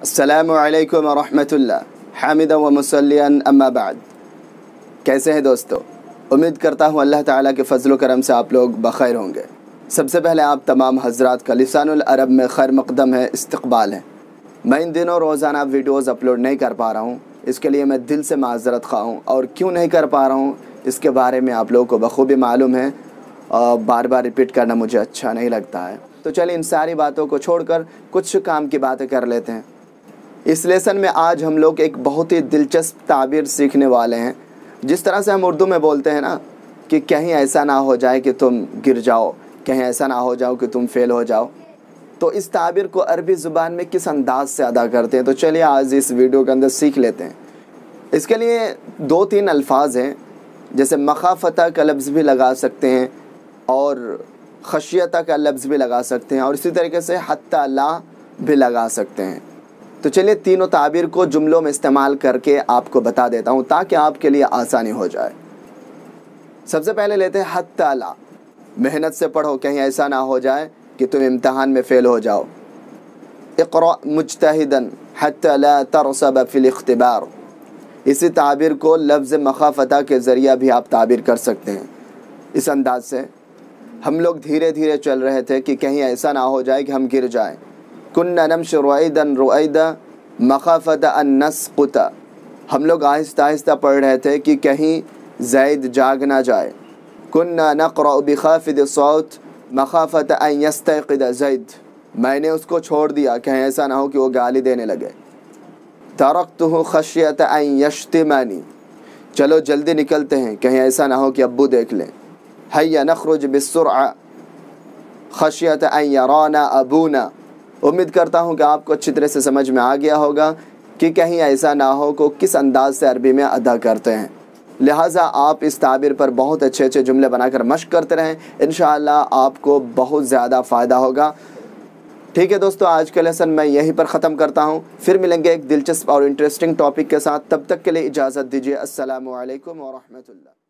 अस्सलामु अलैकुम व रहमतुल्लाह हामिदा व मुसल्लियन अम्मा बाद। कैसे हैं दोस्तों? उम्मीद करता हूँ अल्लाह ताला के फजल करम से आप लोग बखैर होंगे। सबसे पहले आप तमाम हजरात का लिसानुल अरब में खैर मक़दम है, इस्तक़बाल है। मैं इन दिनों रोज़ाना वीडियोज़ अपलोड नहीं कर पा रहा हूँ, इसके लिए मैं दिल से माज़रत ख़्वाह हूँ। और क्यों नहीं कर पा रहा हूँ इसके बारे में आप लोगों को बख़ूबी मालूम है। बार बार रिपीट करना मुझे अच्छा नहीं लगता है। तो चलिए इन सारी बातों को छोड़कर कुछ काम की बातें कर लेते हैं। इस लेसन में आज हम लोग एक बहुत ही दिलचस्प ताबीर सीखने वाले हैं। जिस तरह से हम उर्दू में बोलते हैं ना कि कहीं ऐसा ना हो जाए कि तुम गिर जाओ, कहीं ऐसा ना हो जाओ कि तुम फेल हो जाओ, तो इस ताबीर को अरबी ज़ुबान में किस अंदाज से अदा करते हैं, तो चलिए आज इस वीडियो के अंदर सीख लेते हैं। इसके लिए 2-3 अल्फाज हैं, जैसे मखाफता का लफ्ज़ भी लगा सकते हैं और खशियता का लफ्ज़ भी लगा सकते हैं और इसी तरीके से हत्ता ला भी लगा सकते हैं। तो चलिए तीनों ताबीर को जुमलों में इस्तेमाल करके आपको बता देता हूँ ताकि आपके लिए आसानी हो जाए। सबसे पहले लेते हैं हत्ता ला। मेहनत से पढ़ो, कहीं ऐसा ना हो जाए कि तुम इम्तहान में फ़ेल हो जाओ। इक़रा मुज्तहिदन हत्ता ला तरसब फिल इख्तिबार। इसी ताबीर को लफ्ज़ मखाफता के ज़रिया भी आप ताबीर कर सकते हैं। इस अंदाज से हम लोग धीरे धीरे चल रहे थे कि कहीं ऐसा ना हो जाए कि हम गिर जाएं। कुन्ना नम्शि रुऐदन रुऐदा मखाफता अन नस्क़ुता। हम लोग आहिस्ता आहिस्ता पढ़ रहे थे कि कहीं ज़ैद जाग ना जाए। कुन्ना नक़रा बिखाफ़िद सौत मखाफता अन यस्तयक़िद ज़ैद। मैंने उसको छोड़ दिया, कहीं ऐसा ना हो कि वो गाली देने लगे। तरक़्तुहु खशियत अन यश्तिमानी। चलो जल्दी निकलते हैं, कहीं ऐसा ना हो कि अब्बू देख लें। हय्या नख़रुज बिस्सुरअ खशियत अन यराना अबूना। उम्मीद करता हूँ कि आपको अच्छी तरह से समझ में आ गया होगा कि कहीं ऐसा ना हो को किस अंदाज से अरबी में अदा करते हैं। लिहाजा आप इस ताबीर पर बहुत अच्छे अच्छे जुमले बनाकर मश्क करते रहें, इंशाअल्लाह आपको बहुत ज़्यादा फ़ायदा होगा। ठीक है दोस्तों, आज का लेसन मैं यहीं पर ख़त्म करता हूँ। फिर मिलेंगे एक दिलचस्प और इंटरेस्टिंग टॉपिक के साथ। तब तक के लिए इजाज़त दीजिए। अस्सलामु अलैकुम व रहमतुल्लाह।